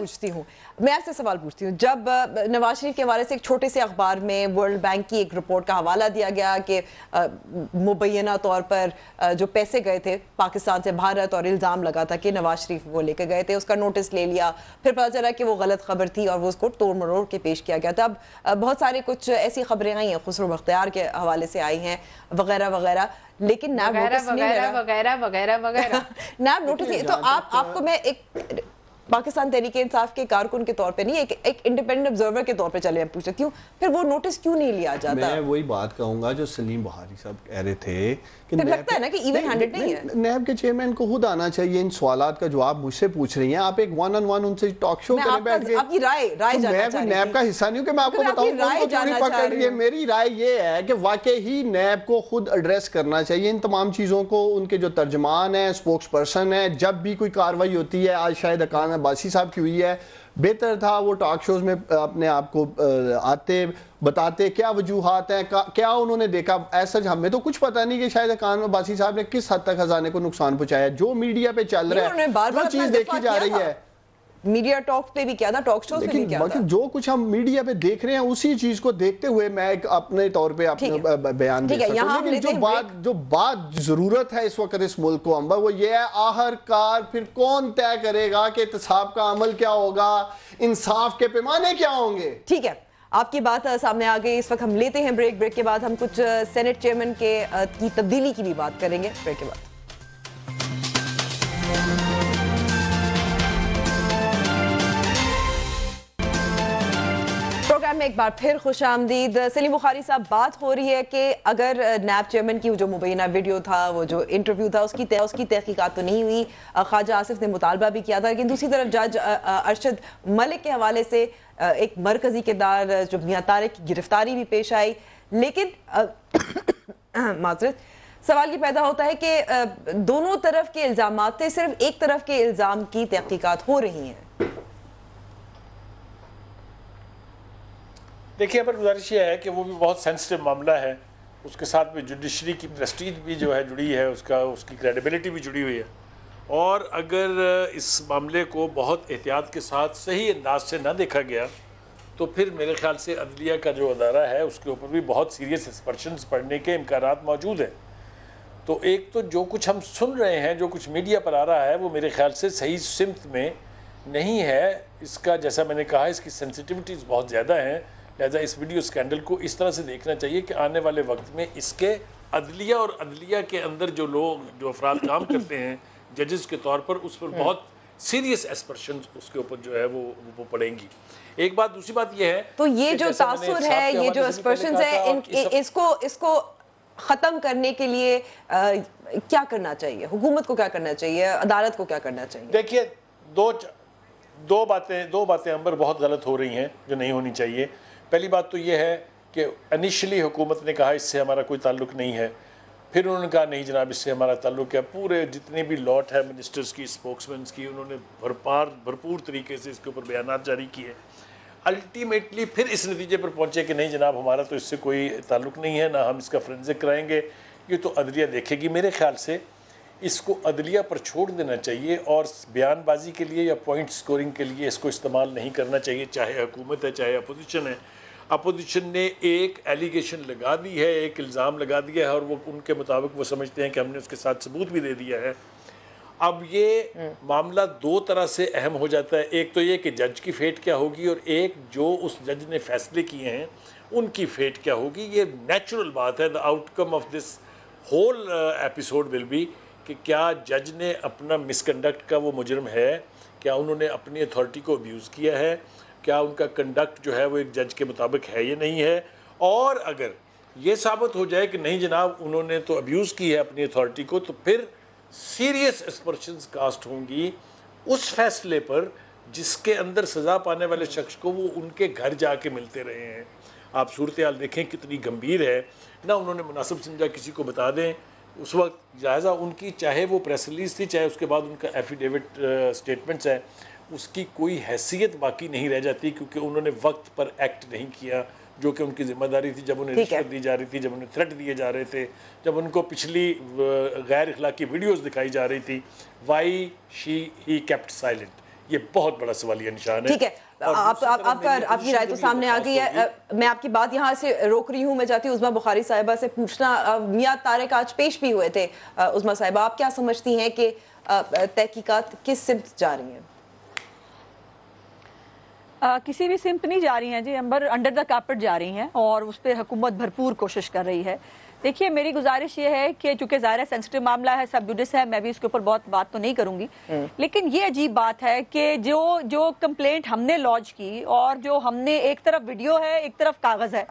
پوچھتی ہوں. جب نواز شریف کے حوالے سے ایک چھوٹے سے اخبار میں ورلڈ بینک کی ایک رپورٹ کا حوالہ دیا گیا کہ مبینہ طور پر جو پیسے گئے تھے پاکستان سے بھارت اور الزام لگا تھا کہ نواز شریف وہ لے کے گئے تھے، اس کا نوٹس لے لیا، پھر پتہ چلا کہ وہ غلط خبر تھی اور وہ اس کو توڑ مروڑ کے پیش کیا گیا تھا. اب بہت سارے کچھ ایسی خبریں آئی ہیں خسرو بختیار کے حوالے سے آئی ہیں وغیرہ وغیرہ، لیکن نیب نوٹس نہیں لے رہا. وغیرہ وغیرہ نیب نوٹس تو آپ کو میں ایک پاکستان تحریک انصاف کے کارکن کے طور پہ نہیں، ایک انڈیپینڈنٹ آبزرور کے طور پہ چلے میں پوچھ سکتی ہوں پھر وہ نوٹس کیوں نہیں لیا جاتا؟ میں وہی بات کہوں گا جو سلیم بہاری صاحب کہہ رہے تھے کہ لگتا ہے نا کہ ایون ہینڈڈ نہیں ہے. نیب کے چیئرمین کو خود آنا چاہیے ان سوالات کا جواب مجھ سے پوچھ رہی ہیں آپ، ایک ون آن ون ان سے ٹاک شو کریں بیٹھ کے. آپ کی رائے جاننا میں کوئی نیب کا حصہ نہیں ہوں کہ میں آپ کو بتاؤں. میری رائے یہ ہے کہ واقعی نیب کو خود ایڈریس کرنا چاہیے ان تمام چیزوں کو. ان کے جو ترجمان ہیں، اسپوکس پرسن ہیں، جب بھی کوئی کاروائی ہوتی ہے، آج شاید اکان عباسی صاحب کی ہوئی ہے، بہتر تھا وہ ٹاک شوز میں اپنے آپ کو آتے بتاتے کیا وجوہات ہیں، کیا انہوں نے دیکھا. ایسا ہمیں تو کچھ پتہ نہیں کہ شاید اکان عباسی صاحب نے کس حد تک خزانے کو نقصان پہنچایا. جو میڈیا پہ چل رہا ہے وہ چیز دیکھی جا رہی ہے. میڈیا ٹاک پہ بھی کیا تھا، ٹاک شوز پہ بھی کیا تھا. جو کچھ ہم میڈیا پہ دیکھ رہے ہیں اسی چیز کو دیکھتے ہوئے میں اپنے طور پہ اپنا بیان دے سکتا ہوں. لیکن جو بات ضرورت ہے اس وقت اس ملک کو امبر وہ یہ ہے آخرکار پھر کون طے کرے گا کہ احتساب کا عمل کیا ہوگا، انصاف کے پیمانے کیا ہوں گے. ٹھیک ہے، آپ کی بات سامنے آ گئی. اس وقت ہم لیتے ہیں بریک کے بعد ہم کچھ سینٹ چیئرمین کی تبدیلی کی بھی بات کریں گے. بریک کے بعد پروگرام میں ایک بار پھر خوش آمدید. سلیم بخاری صاحب، بات ہو رہی ہے کہ اگر نیب چیئرمین کی جو مبینہ ویڈیو تھا، وہ جو انٹرویو تھا، اس کی تحقیقات تو نہیں ہوئی. خواجہ آصف نے مطالبہ بھی کیا تھا، لیکن دوسری طرف جج ارشد ملک کے حوالے سے ایک مرکزی کردار جو میاں طارق کی گرفتاری بھی پیش آئی. لیکن معذرت، سوال یہ پیدا ہوتا ہے کہ دونوں طرف کے الزامات تھے، صرف ایک طرف کے الزام کی تحقیقات ہو رہی ہیں. دیکھیے، پر گزارش یہ ہے کہ وہ بھی بہت سینسٹیو معاملہ ہے، اس کے ساتھ میں جوڈیشری کی پریسٹیج بھی جو ہے جڑی ہے، اس کی کریڈیبلٹی بھی جڑی ہوئی ہے. اور اگر اس معاملے کو بہت احتیاط کے ساتھ صحیح انداز سے نہ دیکھا گیا تو پھر میرے خیال سے عدلیہ کا جو ادارہ ہے اس کے اوپر بھی بہت سیریس اسپرشنز پڑنے کے امکانات موجود ہیں. تو ایک تو جو کچھ ہم سن رہے ہیں، جو کچھ میڈیا پر آ رہا ہے، وہ میرے خیال سے صحیح سمت میں نہیں ہے. اس کا جیسا میں نے کہا، اس کی سینسٹیوٹیز بہت زیادہ ہیں. لہذا اس ویڈیو اسکینڈل کو اس طرح سے دیکھنا چاہیے کہ آنے والے وقت میں اس کے عدلیہ اور عدلیہ کے اندر جو لوگ جو افراد کام کرتے ہیں ججز کے طور پر، اس پر بہت سیریس ایسپرشنز اس کے اوپر جو ہے وہ پڑیں گی. ایک بات. دوسری بات یہ ہے تو یہ جو تاثر ہے، یہ جو ایسپرشنز ہیں، اس کو ختم کرنے کے لیے کیا کرنا چاہیے؟ حکومت کو کیا کرنا چاہیے؟ عدالت کو کیا کرنا چاہیے؟ دیکھیے، دو باتیں امبر بہت غلط ہو رہی ہیں جو نہیں ہونی چاہیے. پہلی بات تو یہ ہے کہ انیشلی حکومت نے کہا اس سے ہمارا کوئی تعلق نہیں ہے، پھر انہوں نے کہا نہیں جناب اس سے ہمارا تعلق ہے. پورے جتنے بھی لاٹ ہے منسٹرز کی، اسپوکس مینس کی، انہوں نے بھرپور طریقے سے اس کے اوپر بیانات جاری کیے. الٹیمیٹلی پھر اس نتیجے پر پہنچے کہ نہیں جناب ہمارا تو اس سے کوئی تعلق نہیں ہے، نہ ہم اس کا فرینزک کرائیں گے، یہ تو عدلیہ دیکھے گی. میرے خیال سے اس کو عدلیہ پر چھوڑ دینا چاہیے اور بیان بازی کے لیے یا پوائنٹ سکورنگ کے لیے اس کو استعمال نہیں کرنا چاہیے، چاہے حکومت ہے چاہے اپوزیشن ہے. اپوزیشن نے ایک ایلیگیشن لگا دی ہے، ایک الزام لگا دیا ہے، اور وہ ان کے مطابق وہ سمجھتے ہیں کہ ہم نے اس کے ساتھ ثبوت بھی دے دیا ہے. اب یہ معاملہ دو طرح سے اہم ہو جاتا ہے. ایک تو یہ کہ جج کی فیٹ کیا ہوگی، اور ایک جو اس جج نے فیصلے کیے ہیں ان کی فیٹ کیا ہوگی. یہ نیچرل بات ہے. The outcome of this whole episode will be کہ کیا جج نے اپنا مس کنڈکٹ کا وہ مجرم ہے، کیا انہوں نے اپنی اتھارٹی کو ابیوز کیا ہے، کیا ان کا کنڈکٹ جو ہے وہ ایک جج کے مطابق ہے یا نہیں ہے. اور اگر یہ ثابت ہو جائے کہ نہیں جناب انہوں نے تو ابیوز کی ہے اپنی اتھارٹی کو، تو پھر سیریس اسپرشنز کاسٹ ہوں گی اس فیصلے پر جس کے اندر سزا پانے والے شخص کو وہ ان کے گھر جا کے ملتے رہے ہیں. آپ صورتحال دیکھیں کتنی گمبھیر ہے. نہ انہوں نے مناسب سمجھا کسی کو بتا دیں اس وقت، لہٰذا ان کی چاہے وہ پریس ریلیز تھی چاہے اس کے بعد ان کا ایفیڈیوٹ اسٹیٹمنٹس ہے، اس کی کوئی حیثیت باقی نہیں رہ جاتی، کیونکہ انہوں نے وقت پر ایکٹ نہیں کیا جو کہ ان کی ذمہ داری تھی. جب انہیں رشوت دی جا رہی تھی، جب انہیں تھریٹ دیے جا رہے تھے، جب ان کو پچھلی غیر اخلاقی ویڈیوز دکھائی جا رہی تھی، وائی ہی کیپٹ سائلنٹ، یہ بہت بڑا سوالیہ نشان ہے. ٹھیک ہے، آپ کی رائے تو سامنے آ گئی ہے. میں آپ کی بات یہاں سے روک رہی ہوں. میں چاہتی ہوں عظمیٰ بخاری صاحبہ سے پوچھنا، میاں طارق آج پیش بھی ہوئے تھے. عظمیٰ صاحبہ، آپ کیا سمجھتی ہیں کہ تحقیقات کس سمت جا رہی ہیں؟ کسی بھی سمت نہیں جا رہی ہیں جی، انڈر دا کارپٹ جا رہی ہیں اور اس پہ حکومت بھرپور کوشش کر رہی ہے. دیکھیے میری گزارش یہ ہے کہ چونکہ ظاہر ہے سینسٹیو معاملہ ہے، سب جوڈس ہے، میں بھی اس کے اوپر بہت بات تو نہیں کروں گی، لیکن یہ عجیب بات ہے کہ جو کمپلینٹ ہم نے لانچ کی اور جو ہم نے ایک طرف ویڈیو ہے ایک طرف کاغذ ہے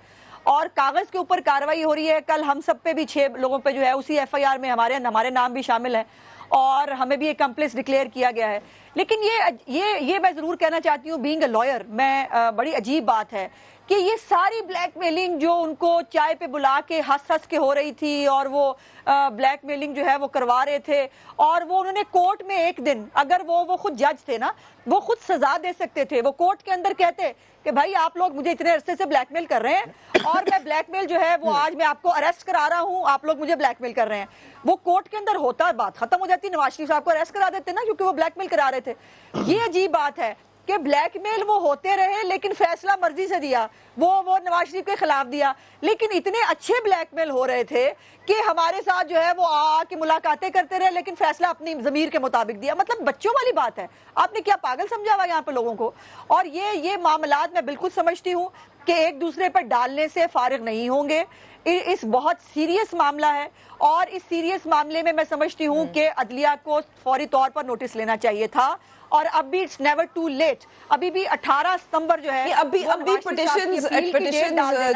اور کاغذ کے اوپر کارروائی ہو رہی ہے. کل ہم سب پہ بھی 6 لوگوں پہ جو ہے اسی ایف آئی آر میں ہمارے نام بھی شامل ہیں اور ہمیں بھی ایک کمپلیس ڈکلیئر کیا گیا ہے. لیکن یہ میں ضرور کہنا چاہتی ہوں بینگ اے لائر، میں بڑی عجیب بات ہے کہ یہ ساری بلیک میلنگ جو ان کو چائے پہ بلا کے ہنس کے ہو رہی تھی اور وہ بلیک میلنگ جو ہے وہ کروا رہے تھے، اور وہ انہوں نے کورٹ میں ایک دن، اگر وہ خود جج تھے نا، وہ خود سزا دے سکتے تھے. وہ کورٹ کے اندر کہتے کہ بھائی آپ لوگ مجھے اتنے عرصے سے بلیک میل کر رہے ہیں اور میں بلیک میل جو ہے وہ آج میں آپ کو اریسٹ کرا رہا ہوں، آپ لوگ مجھے بلیک میل کر رہے ہیں. وہ کورٹ کے اندر ہوتا، بات ختم ہو جاتی، نواز شریف صاحب کو اریسٹ کرا دیتے نا کیونکہ وہ بلیک میل کرا رہے تھے. یہ عجیب بات ہے کہ بلیک میل وہ ہوتے رہے لیکن فیصلہ مرضی سے دیا، وہ نواز شریف کے خلاف دیا، لیکن اتنے اچھے بلیک میل ہو رہے تھے کہ ہمارے ساتھ جو ہے وہ آ کے ملاقاتیں کرتے رہے لیکن فیصلہ اپنی ضمیر کے مطابق دیا. مطلب بچوں والی بات ہے. آپ نے کیا پاگل سمجھا ہوا یہاں پہ لوگوں کو؟ اور یہ معاملات میں بالکل سمجھتی ہوں کہ ایک دوسرے پر ڈالنے سے فارغ نہیں ہوں گے. اس بہت سیریس معاملہ ہے اور اس سیریس معاملے میں میں سمجھتی ہوں کہ عدلیہ کو فوری طور پر نوٹس لینا چاہیے تھا، اور اب بھی اٹس نیور ٹو لیٹ. ابھی بھی 18 ستمبر جو ہے اب بھی پٹیشنز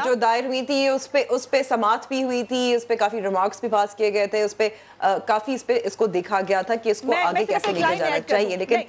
جو دائر ہوئی تھی اس پہ سماعت بھی ہوئی تھی، اس پہ کافی ریمارکس بھی پاس کیے گئے تھے، اس پہ کافی اس کو دیکھا گیا تھا کہ اس کو آگے کیسے لے کے جانا چاہیے. لیکن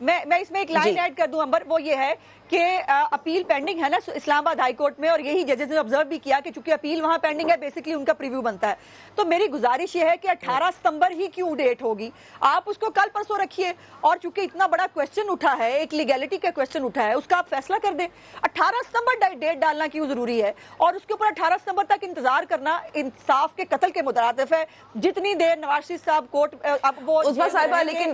میں اس میں ایک لائن ایڈ کر دوں امبر، وہ یہ ہے کہ اپیل پینڈنگ ہے نا اسلام آباد ہائی کورٹ میں، اور یہی ججز نے آبزرو بھی کیا کہ چونکہ اپیل وہاں پینڈنگ ہے بیسکلی ان کا پریویو بنتا ہے. تو میری گزارش یہ ہے کہ 18 ستمبر ہی کیوں ڈیٹ ہوگی، آپ اس کو کل پرسوں رکھیے، اور چونکہ اتنا بڑا کویسچن اٹھا ہے، ایک لیگیلٹی کا کویسچن اٹھا ہے، اس کا آپ فیصلہ کر دیں. 18 ستمبر ڈیٹ ڈالنا کیوں ضروری ہے اور اس کے اوپر 18 ستمبر تک انتظار کرنا انصاف کے قتل کے مترادف ہے. جتنی دیر نواز شریف صاحب کورٹ اب وہ عظمیٰ صاحبہ، لیکن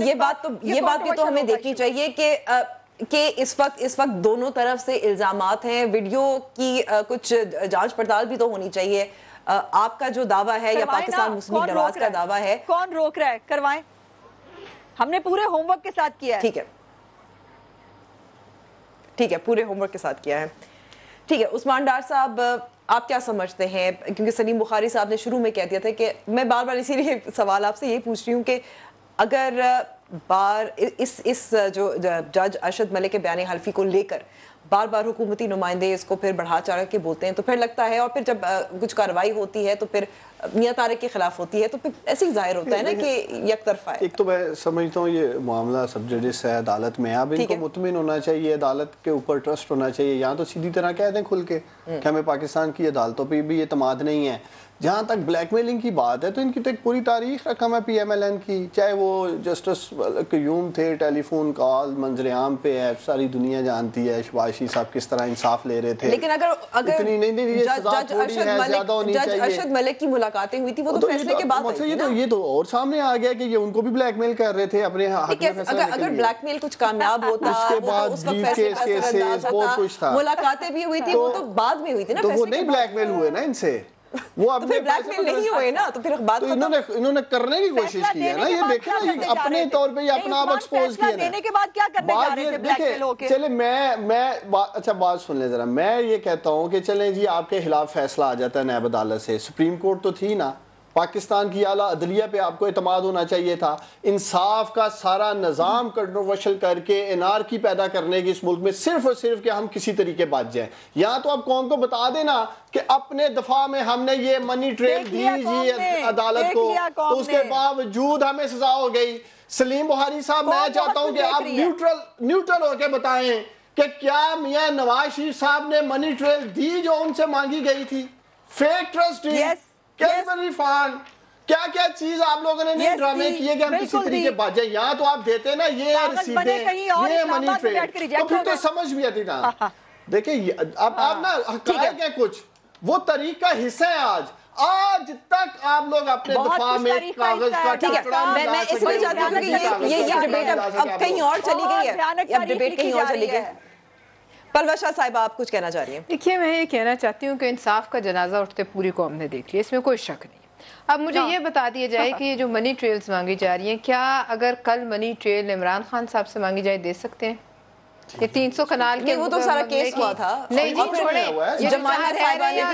یہ بات بھی تو ہمیں دیکھنی چاہیے کہ اس وقت دونوں طرف سے الزامات ہیں. ویڈیو کی کچھ جانچ پڑتال بھی تو ہونی چاہیے. آپ کا جو دعویٰ ہے یا پاکستان مسلم لیگ نواز کا دعویٰ ہے، کون روک رہا ہے؟ کروائیں، ہم نے پورے ہوم ورک کے ساتھ کیا ہے. ٹھیک ہے، پورے ہوم ورک کے ساتھ کیا ہے. ٹھیک ہے عثمان ڈار صاحب، آپ کیا سمجھتے ہیں؟ کیونکہ سلیم بخاری صاحب نے شروع میں کہہ دیا تھا کہ میں بار بار اسی لیے سوال آپ سے یہ پوچھ رہی ہوں کہ اگر اس جو جج ارشد ملک کے بیان حلفی کو لے کر بار بار حکومتی نمائندے اس کو پھر بڑھا چڑھا کے بولتے ہیں تو پھر لگتا ہے، اور پھر جب کچھ کارروائی ہوتی ہے تو پھر میاں طارق کے خلاف ہوتی ہے تو پھر ایسے ہی ظاہر ہوتا ہے نا کہ یک طرفہ ہے. ایک تو میں سمجھتا ہوں یہ معاملہ سب ججز ہے عدالت میں، اب ان کو مطمئن ہونا چاہیے، عدالت کے اوپر ٹرسٹ ہونا چاہیے. یہاں تو سیدھی طرح کہہ دیں کھل کے کہ ہمیں پاکستان کی عدالتوں پہ بھی اعتماد نہیں ہے. جہاں تک بلیک میلنگ کی بات ہے تو ان کی تو ایک پوری تاریخ رقم ہے پی ایم ایل این کی، چاہے وہ جسٹس قیوم تھے، ٹیلی فون کال منظر عام پہ ہے، ساری دنیا جانتی ہے شہباز شریف صاحب کس طرح انصاف لے رہے تھے. لیکن اگر جج ارشد ملک کی ملاقاتیں ہوئی تھی وہ تو فیصلے کے بعد یہ تو اور سامنے آ گیا کہ یہ ان کو بھی بلیک میل کر رہے تھے اپنے اگر بلیک میل کچھ کامیاب ہوتا اس کے بعد بہت کچھ تھا، ملاقاتیں بھی ہوئی تھی، وہ تو بعد میں ہوئی تھی نا. تو وہ نہیں بلیک میل ہوئے نا ان سے، وہ اپنے بلیک میل نہیں ہوئے نا، تو پھر بات انہوں نے کرنے کی کوشش کی ہے نا. یہ دیکھیں اپنے طور پہ یہ اپنا آپ ایکسپوز کیا دینے کے بعد کیا کرنے جا رہے تھے بلیک میل ہو کے. چلے میں اچھا بات سن لیں ذرا. میں یہ کہتا ہوں کہ چلیں جی آپ کے خلاف فیصلہ آ جاتا ہے نیب عدالت سے، سپریم کورٹ تو تھی نا، پاکستان کی اعلیٰ عدلیہ پہ آپ کو اعتماد ہونا چاہیے تھا. انصاف کا سارا نظام کنٹروورشل کر کے انارکی پیدا کرنے کی اس ملک میں صرف اور صرف کہ ہم کسی طریقے بچ جائیں. یہاں تو آپ قوم کو بتا دینا کہ اپنے دفاع میں ہم نے یہ منی ٹریل دی عدالت کو, تو اس کے باوجود ہمیں سزا ہو گئی. سلیم بخاری صاحب, میں چاہتا ہوں کہ آپ نیوٹرل ہو کے بتائیں کہ کیا میاں نواز شریف صاحب نے منی ٹریل دی جو ان سے مانگی گئی تھی؟ فیک ٹرسٹی, کیسبری فان, کیا کیا چیز آپ لوگوں نے نہیں ڈرامے کیے کہ ہم کسی طریقے بچ جائیں. یہاں تو آپ دیتے نا یہ رسیدیں, یہ منی ٹریل, تو پھر تو سمجھ بھی آتی نا. دیکھیں اب نا حقائق ہے کچھ, وہ طریق کا حصہ ہے. آج تک آپ لوگ اپنے دفاع میں کاغذ کا ٹکڑا میں اس میں چاہتی ہوں کہ یہ ڈیبیٹ اب کہیں اور چلی گئی ہے, اب ڈیبیٹ کہیں اور چلی گئی. پلوا شاہ صاحبہ آپ کچھ کہنا چاہ رہی ہیں؟ دیکھیے میں یہ کہنا چاہتی ہوں کہ انصاف کا جنازہ اٹھتے پوری قوم نے دیکھ لیا, اس میں کوئی شک نہیں. اب مجھے یہ بتا دیا جائے کہ یہ جو منی ٹریلز مانگی جا رہی ہیں, کیا اگر کل منی ٹریل عمران خان صاحب سے مانگی جائے دے سکتے ہیں؟ یہ 300 کنال کے وہ تو سارا کیس ہوا تھا. نہیں جی چھوڑیں, یہ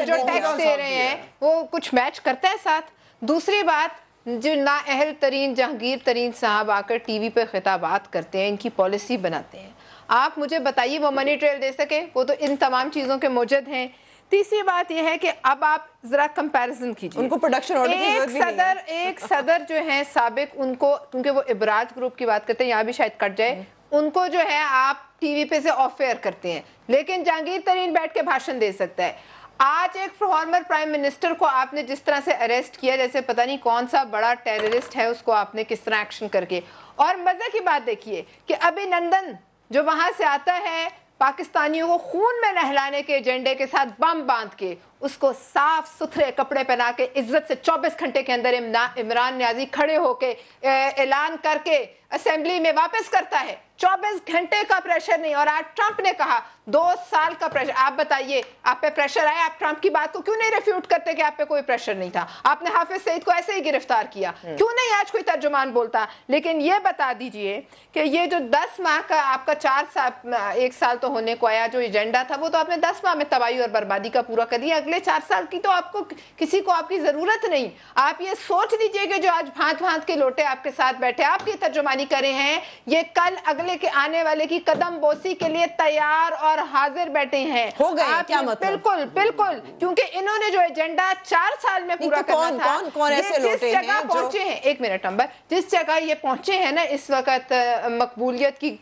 جو ٹیکس دے رہے ہیں وہ کچھ میچ کرتا ہے ساتھ. دوسری بات, جو نااہل ترین جہانگیر ترین صاحب آ کر ٹی وی پہ خطابات کرتے ہیں, ان کی پالیسی بناتے ہیں, آپ مجھے بتائیے وہ منی ٹریل دے سکے؟ وہ تو ان تمام چیزوں کے موجد ہیں. تیسری بات یہ ہے کہ اب آپ ذرا کمپیریزن کیجئے, ان کو پروڈکشن آرڈر کی ضرورت بھی نہیں ہے. ایک صدر جو ہیں سابق, ان کو کیونکہ وہ ابراج گروپ کی بات کرتے ہیں, یہاں بھی شاید کٹ جائے, ان کو جو ہے آپ ٹی وی پہ سے آف ایئر کرتے ہیں, لیکن جہانگیر ترین بیٹھ کے بھاشن دے سکتا ہے. آج ایک فارمر پرائم منسٹر کو آپ نے جس طرح سے اریسٹ کیا جیسے پتہ نہیں کون سا بڑا ٹیررسٹ ہے, اس کو آپ نے کس طرح ایکشن کر کے. اور مزے کی بات دیکھیے کہ ابھی نندن جو وہاں سے آتا ہے پاکستانیوں کو خون میں نہلانے کے ایجنڈے کے ساتھ بم باندھ کے, اس کو صاف ستھرے کپڑے پہنا کے عزت سے 24 گھنٹے کے اندر عمران نیازی کھڑے ہو کے اعلان کر کے اسمبلی میں واپس کرتا ہے. 24 گھنٹے کا پریشر نہیں. اور آج ٹرمپ نے کہا 2 سال کا پریشر. آپ بتائیے آپ پہ پریشر آیا, آپ ٹرمپ کی بات کو کیوں نہیں ریفیوٹ کرتے کہ آپ پہ کوئی پریشر نہیں تھا؟ آپ نے حافظ سعید کو ایسے ہی گرفتار کیا, کیوں نہیں آج کوئی ترجمان بولتا؟ لیکن یہ بتا دیجئے کہ یہ جو 10 ماہ کا آپ کا 4 سال 1 سال تو ہونے کو آیا جو ایجنڈا تھا, وہ تو آپ نے 10 ماہ میں تباہی اور بربادی کا پورا کر دیا. اگلے 4 سال کی تو آپ کو کسی کو آپ کی ضرورت نہیں. آپ یہ سوچ لیجئے کہ جو آج بھانت بھانت کے لوٹے آپ کے ساتھ بیٹھے آپ کی ترجمانی کرے ہیں, یہ کل اگلے کے آنے والے کی قدم بوسی کے لیے تیار اور حاضر بیٹھے ہیں. ہو گئے کیا مطلب؟ بالکل بالکل, کیونکہ انہوں نے جو ایجنڈا 4 سال میں پورا کرنا تھا, کون ایسے لوٹے ہیں جگہ پہنچے ہیں, 1 منٹ امبر, جس جگہ یہ پہنچے ہیں نا اس وقت مقبولیت کی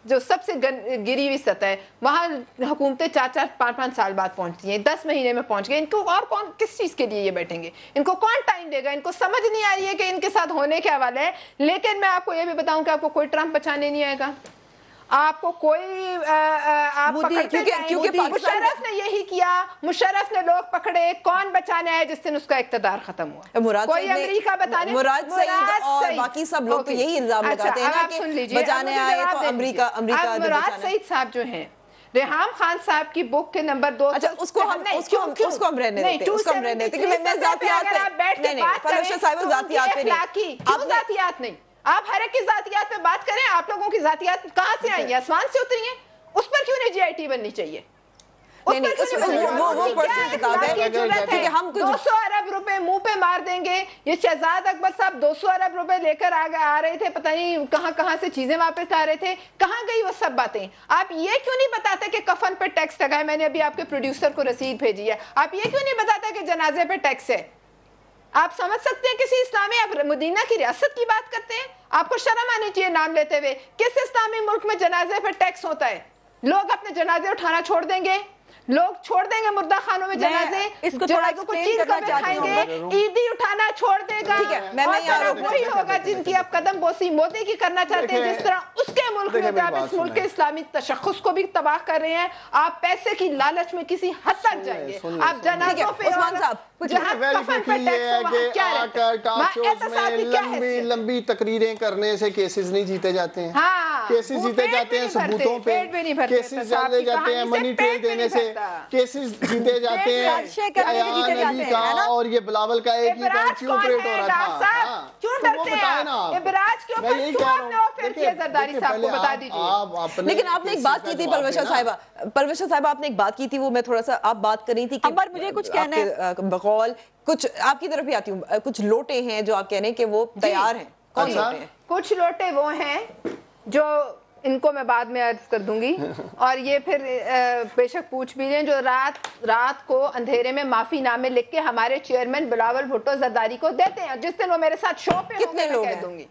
جو سب سے گری ہوئی سطح ہے, وہاں حکومتیں 4-4 5-5 سال بعد پہنچتی ہیں. 10 مہینے میں پہنچ گئے. ان کو اور کون کس چیز کے لیے یہ بیٹھیں گے؟ ان کو کون ٹائم دے گا؟ ان کو سمجھ نہیں آ رہی ہے کہ ان کے ساتھ ہونے کیا والا ہے. لیکن میں آپ کو یہ بھی بتاؤں کہ آپ کو کوئی ٹرمپ بچانے نہیں آئے گا, آپ کو کوئی آپ کیونکہ مشرف نے یہی کیا, مشرف نے لوگ پکڑے, کون بچانے آئے جس دن اس کا اقتدار ختم ہوا؟ کوئی امریکہ بتانے, مراد سعید اور باقی سب لوگ تو یہی الزام لگاتے ہیں نا کہ بچانے آئے تو امریکہ. مراد سعید صاحب جو ہیں, ریحام خان صاحب کی بک کے نمبر 2, اس کو ہم رہنے دیتے, اس کو ہم رہنے دیتے کہ میں ذاتیات پہ نہیں, فلوشہ صاحب ذاتیات پہ نہیں, آپ ذاتیات نہیں, آپ ہر ایک کی ذاتیات پہ بات کریں. آپ لوگوں کی ذاتیات کہاں سے آئی ہیں؟ آسمان سے اتری ہیں؟ اس پر کیوں نہیں جی آئی ٹی بننی چاہیے؟ وہ پرسنل کتاب ہے کہ ہم 200 ارب روپے منہ پہ مار دیں گے. یہ شہزاد اکبر صاحب 200 ارب روپے لے کر آ رہے تھے, پتہ نہیں کہاں سے چیزیں واپس آ رہے تھے, کہاں گئی وہ سب باتیں؟ آپ یہ کیوں نہیں بتاتے کہ کفن پہ ٹیکس لگا ہے؟ میں نے ابھی آپ کے پروڈیوسر کو رسید بھیجی ہے. آپ یہ کیوں نہیں بتاتے کہ جنازے پہ ٹیکس ہے؟ آپ سمجھ سکتے ہیں کسی اسلامی, آپ مدینہ کی ریاست کی بات کرتے ہیں, آپ کو شرم آنی چاہیے نام لیتے ہوئے. کس اسلامی ملک میں جنازے پہ ٹیکس ہوتا ہے؟ لوگ اپنے جنازے اٹھانا چھوڑ دیں گے, لوگ چھوڑ دیں گے مردہ خانوں میں جنازے, اس کو تھوڑا چیز کھائیں گے, عیدی اٹھانا چھوڑ دے گا. اور وہی ہوگا جن کی آپ قدم بوسی مودی کی کرنا چاہتے ہیں, جس طرح اس کے ملک میں آپ اس ملک کے اسلامی تشخص کو بھی تباہ کر رہے ہیں. آپ پیسے کی لالچ میں کسی حد تک جائیں گے. آپ جنازوں پہ لمبی تقریریں کرنے سے کیسز نہیں جیتے جاتے ہیں. ہاں کیسز جیتے جاتے ہیں ثبوتوں پہ, کیسز چلے جاتے ہیں منی ٹریل دینے سے, کیسز جیتے جاتے ہیں ایان علی کا اور یہ بلاول کا ایک ہی کام کیوں آپریٹ ہو رہا تھا. کیوں ڈرتے ہیں ابراج کے اوپر, کیوں آپ نے آفر کیا زرداری صاحب کو بتا دیجیے. لیکن آپ نے ایک بات کی تھی پرویشا صاحبہ آپ نے ایک بات کی تھی, وہ میں تھوڑا سا آپ بات کر رہی تھی کہ مجھے کچھ کہنا ہے بقول کچھ آپ کی طرف بھی آتی ہوں, کچھ لوٹے ہیں جو آپ کہہ رہے ہیں کہ وہ تیار ہیں. کون لوٹے ہیں؟ کچھ لوٹے وہ ہیں جو ان کو میں بعد میں عرض کر دوں گی, اور یہ پھر بے شک پوچھ بھی لیں, جو رات کو اندھیرے میں معافی نامے لکھ کے ہمارے چیئرمین بلاول بھٹو زرداری کو دیتے ہیں. جس دن وہ میرے ساتھ شو پہ کتنے لوگ کہہ دوں گی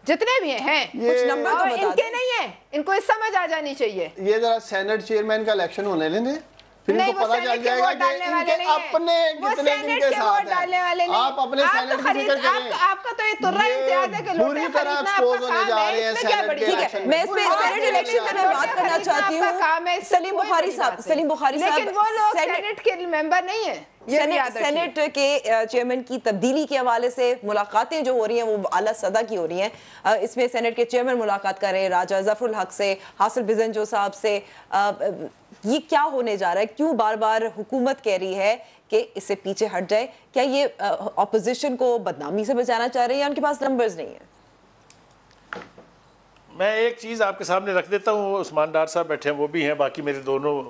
جتنے بھی ہیں, کچھ نمبر تو ان کے نہیں ہیں, ان کو سمجھ آ جانی چاہیے. یہ ذرا سینٹ چیئرمین کا الیکشن ہونے لیں, پھر ان کو پتہ چل جائے گا کہ ان کے اپنے کتنے دن کے ساتھ ہیں. آپ اپنے سینٹ کی فکر کریں, آپ کا تو یہ ترہ امتیاز ہے کہ پوری طرح ایکسپوز ہونے جا رہے ہیں سینٹ کے الیکشن. میں اس پہ سینٹ الیکشن میں بات کرنا چاہتی ہوں. سلیم بخاری صاحب لیکن وہ لوگ سینٹ کے ممبر نہیں ہیں. سینٹ کے چیئرمین کی تبدیلی کے حوالے سے ملاقاتیں جو ہو رہی ہیں وہ اعلیٰ سطح کی ہو رہی ہیں. اس میں سینٹ کے چیئرمین ملاقات کر رہے ہیں راجہ ظفر الحق سے, حاصل بزنجو صاحب سے. یہ کیا ہونے جا رہا ہے, کیوں بار بار حکومت کہہ رہی ہے کہ اس سے پیچھے ہٹ جائے؟ کیا یہ اپوزیشن کو بدنامی سے بچانا چاہ رہے ہیں یا ان کے پاس نمبرز نہیں ہیں؟ میں ایک چیز آپ کے سامنے رکھ دیتا ہوں, عثمان ڈار صاحب بیٹھے ہیں وہ بھی ہیں, باقی میرے دونوں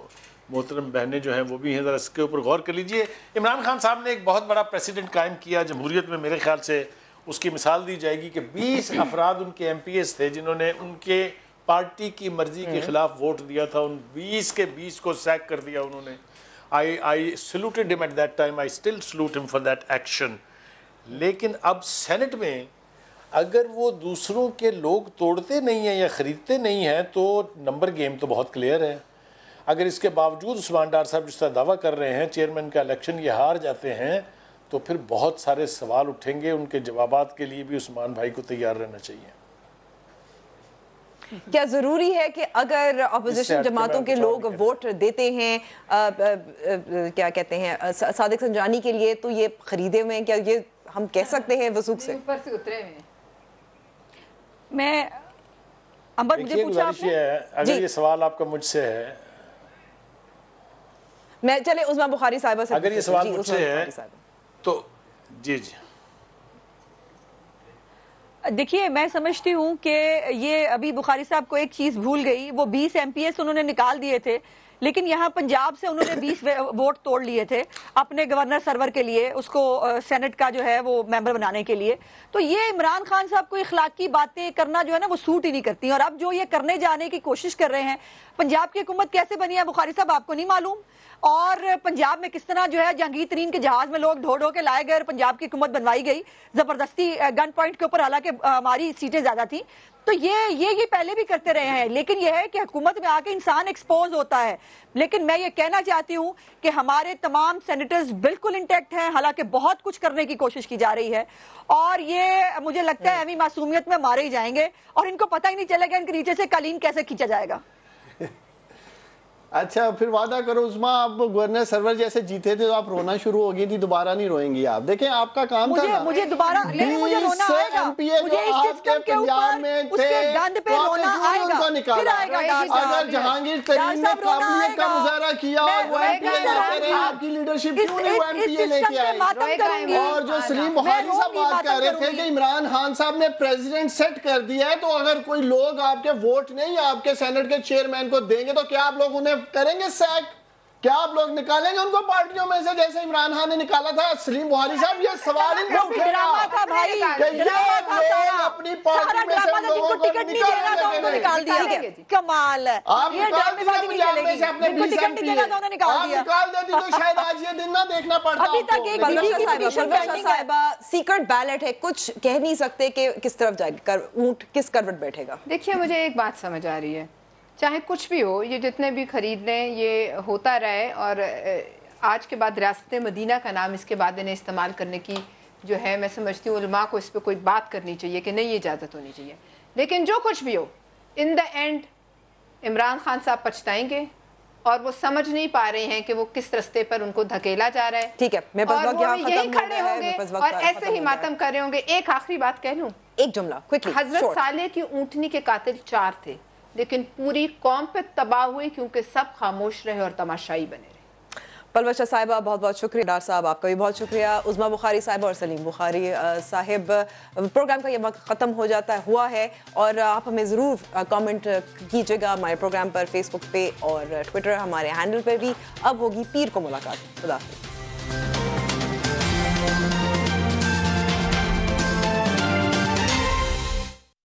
محترم بہنیں جو ہیں وہ بھی ہیں, ذرا اس کے اوپر غور کر لیجئے. عمران خان صاحب نے ایک بہت بڑا پریسیڈنٹ قائم کیا جمہوریت میں, میرے خیال سے اس کی مثال دی جائے گی کہ 20 افراد ان کے ایم پی ایس تھے جنہوں نے ان کے پارٹی کی مرضی کے خلاف ووٹ دیا تھا, ان 20 کے 20 کو سیک کر دیا انہوں نے. I saluted him at that time, I still salute him for that action. لیکن اب سینٹ میں اگر وہ دوسروں کے لوگ توڑتے نہیں ہیں یا خریدتے نہیں ہیں تو نمبر گیم تو بہت کلیئر ہے. اگر اس کے باوجود عثمان ڈار صاحب جس طرح دعویٰ کر رہے ہیں چیئرمین کا الیکشن یہ ہار جاتے ہیں, تو پھر بہت سارے سوال اٹھیں گے. ان کے جوابات کے لیے بھی عثمان بھائی کو تیار رہنا چاہیے. کیا ضروری ہے کہ اگر اپوزیشن جماعتوں کے لوگ ووٹ دیتے ہیں کیا کہتے ہیں صادق سنجانی کے لیے, تو یہ خریدے ہوئے ہیں؟ کیا یہ ہم کہہ سکتے ہیں وثوق سے؟ اوپر سے اترے ہوئے. میں امبر مجھے پوچھا آپ نے, اگر یہ سوال آپ کا مجھ سے ہے, میں چلے عثمان بخاری صاحبہ سے, اگر یہ سوال مجھ سے ہے تو جی دیکھیے میں سمجھتی ہوں کہ یہ ابھی بخاری صاحب کو ایک چیز بھول گئی. وہ 20 ایم پی ایس انہوں نے نکال دیے تھے, لیکن یہاں پنجاب سے انہوں نے 20 ووٹ توڑ لیے تھے اپنے گورنر سرور کے لیے, اس کو سینٹ کا جو ہے وہ ممبر بنانے کے لیے. تو یہ عمران خان صاحب کو اخلاقی باتیں کرنا جو ہے نا وہ سوٹ ہی نہیں کرتی. اور اب جو یہ کرنے جانے کی کوشش کر رہے ہیں, پنجاب کی حکومت کیسے بنی ہے بخاری صاحب آپ کو نہیں معلوم, اور پنجاب میں کس طرح جو ہے جہانگیر ترین کے جہاز میں لوگ ڈھو کے لائے گئے اور پنجاب کی حکومت بنوائی گئی زبردستی گن پوائنٹ کے اوپر, حالانکہ ہماری سیٹیں زیادہ تھیں. تو یہ پہلے بھی کرتے رہے ہیں, لیکن یہ ہے کہ حکومت میں آ کے انسان ایکسپوز ہوتا ہے. لیکن میں یہ کہنا چاہتی ہوں کہ ہمارے تمام سینیٹرز بالکل انٹیکٹ ہیں, حالانکہ بہت کچھ کرنے کی کوشش کی جا رہی ہے, اور یہ مجھے لگتا ہے ایویں معصومیت میں مارے ہی جائیں گے, اور ان کو پتہ ہی نہیں چلے گا ان کے نیچے سے قالین کیسے کھینچا جائے گا. اچھا پھر وعدہ کرو عثمان, آپ گورنر سرور جیسے جیتے تھے تو آپ رونا شروع ہو گئی تھی, دوبارہ نہیں روئیں گی آپ. دیکھیں آپ کا کام تھا نا, مجھے دوبارہ مجھے رونا آئے گا, مجھے اس سسٹم کے اوپر اس کے گند پہ رونا آئے گا, پھر آئے گا. اگر جہانگیر ترین نے قابلیت کا مظاہرہ کیا اور وہ ایم پی اے لیتے رہے, آپ کی لیڈرشپ کیوں نہیں وہ ایم پی اے لے کے آئی؟ اور جو سلیم بخاری صاحب بات کر رہے تھے کہ عمران خان صاحب نے پریزیڈنٹ سیٹ کر دیا ہے, تو اگر کوئی لوگ آپ کے ووٹ نہیں آپ کے سینٹ کے چیئرمین کو دیں گے تو کیا آپ لوگ انہیں کریں گے سیک؟ کیا آپ لوگ نکالیں گے ان کو پارٹیوں میں سے جیسے عمران خان نے نکالا تھا؟ سلیم بخاری صاحب یہ سوال ان کو اٹھے گا کہ یہ اپنی پارٹی میں سے لوگوں کو نکال دیا. کمال ہے, آپ نکال دیتے پنجاب میں سے اپنے 20 ایم پی اے, آپ نکال دیتی تو شاید آج یہ دن نہ دیکھنا پڑتا. ابھی تک ایک پرویشا صاحبہ سیکرٹ بیلٹ ہے, کچھ کہہ نہیں سکتے کہ کس طرف جائے گا, اونٹ کس کروٹ بیٹھے گا. دیکھیے مجھے ایک بات سمجھ آ رہی ہے, چاہے کچھ بھی ہو, یہ جتنے بھی خرید لیں یہ ہوتا رہے, اور آج کے بعد ریاست مدینہ کا نام اس کے بعد انہیں استعمال کرنے کی جو ہے میں سمجھتی ہوں علماء کو اس پہ کوئی بات کرنی چاہیے کہ نہیں یہ اجازت ہونی چاہیے. لیکن جو کچھ بھی ہو, ان دا اینڈ عمران خان صاحب پچھتائیں گے, اور وہ سمجھ نہیں پا رہے ہیں کہ وہ کس رستے پر ان کو دھکیلا جا رہا ہے. ٹھیک ہے, اور وہ یہی کھڑے ہوں گے اور ایسے ہی ماتم کر رہے ہوں گے. ایک آخری بات کہہ لوں, ایک جملہ حضرت صالح کی اونٹنی کے قاتل 4 تھے, لیکن پوری قوم پہ تباہ ہوئی کیونکہ سب خاموش رہے اور تماشائی بنے رہے. پلوشہ صاحبہ بہت بہت شکریہ. ڈاکٹر صاحب آپ کا بھی بہت شکریہ. عظمیٰ بخاری صاحبہ اور سلیم بخاری صاحب, پروگرام کا یہ وقت ختم ہو جاتا ہوا ہے, اور آپ ہمیں ضرور کامنٹ کیجیے گا ہمارے پروگرام پر, فیس بک پہ اور ٹویٹر ہمارے ہینڈل پہ بھی. اب ہوگی پیر کو ملاقات. خدا حافظ.